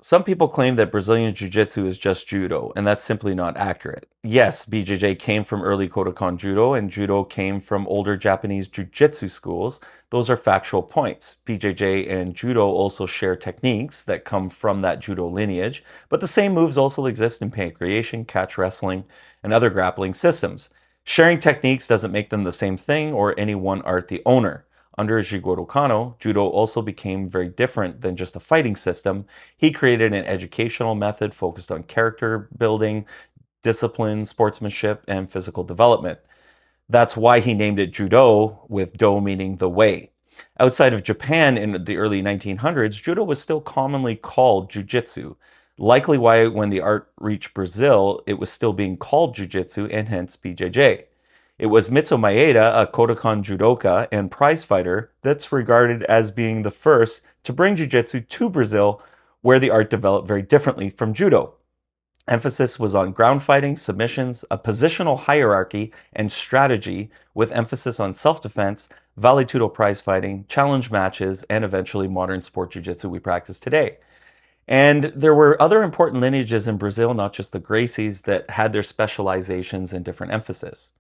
Some people claim that Brazilian Jiu-Jitsu is just Judo, and that's simply not accurate. Yes, BJJ came from early Kodokan Judo, and Judo came from older Japanese Jiu-Jitsu schools. Those are factual points. BJJ and Judo also share techniques that come from that Judo lineage, but the same moves also exist in pancreation, catch wrestling, and other grappling systems. Sharing techniques doesn't make them the same thing or any one art the owner. Under Jigoro Kano, Judo also became very different than just a fighting system. He created an educational method focused on character building, discipline, sportsmanship, and physical development. That's why he named it Judo, with do meaning the way. Outside of Japan in the early 1900s, Judo was still commonly called Jiu-Jitsu. Likely why when the art reached Brazil, it was still being called Jiu-Jitsu and hence BJJ. It was Mitsu Maeda, a Kodokan judoka and prize fighter, that's regarded as being the first to bring jiu-jitsu to Brazil, where the art developed very differently from judo. Emphasis was on ground fighting, submissions, a positional hierarchy, and strategy, with emphasis on self-defense, vale tudo prize fighting, challenge matches, and eventually modern sport jiu-jitsu we practice today. And there were other important lineages in Brazil, not just the Gracies, that had their specializations and different emphasis.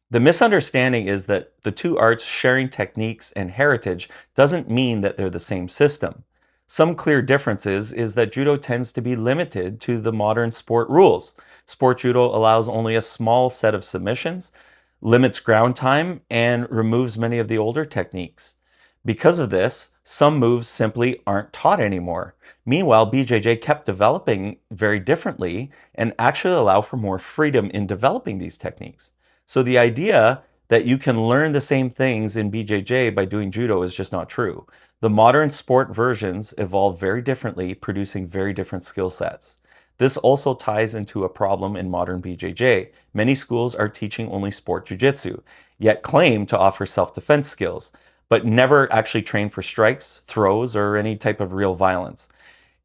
The misunderstanding is that the two arts sharing techniques and heritage doesn't mean that they're the same system. Some clear differences is that judo tends to be limited to the modern sport rules. Sport judo allows only a small set of submissions, limits ground time, and removes many of the older techniques. Because of this, some moves simply aren't taught anymore. Meanwhile, BJJ kept developing very differently and actually allow for more freedom in developing these techniques. So the idea that you can learn the same things in BJJ by doing judo is just not true. The modern sport versions evolve very differently, producing very different skill sets. This also ties into a problem in modern BJJ. Many schools are teaching only sport jiu-jitsu, yet claim to offer self-defense skills, but never actually train for strikes, throws, or any type of real violence.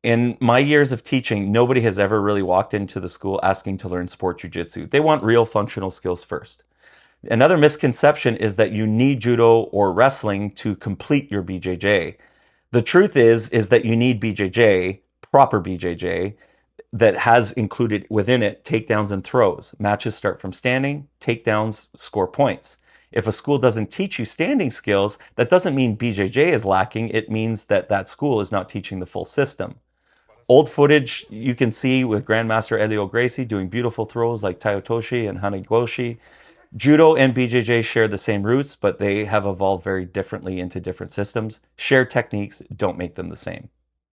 In my years of teaching, nobody has ever really walked into the school asking to learn sport jiu-jitsu. They want real functional skills first. Another misconception is that you need judo or wrestling to complete your BJJ. The truth is that you need BJJ, proper BJJ, that has included within it takedowns and throws. Matches start from standing, takedowns score points. If a school doesn't teach you standing skills, that doesn't mean BJJ is lacking. It means that that school is not teaching the full system. Old footage you can see with Grandmaster Elio Gracie doing beautiful throws like Tayotoshi and Hanegoshi. Judo and BJJ share the same roots, but they have evolved very differently into different systems. Shared techniques don't make them the same.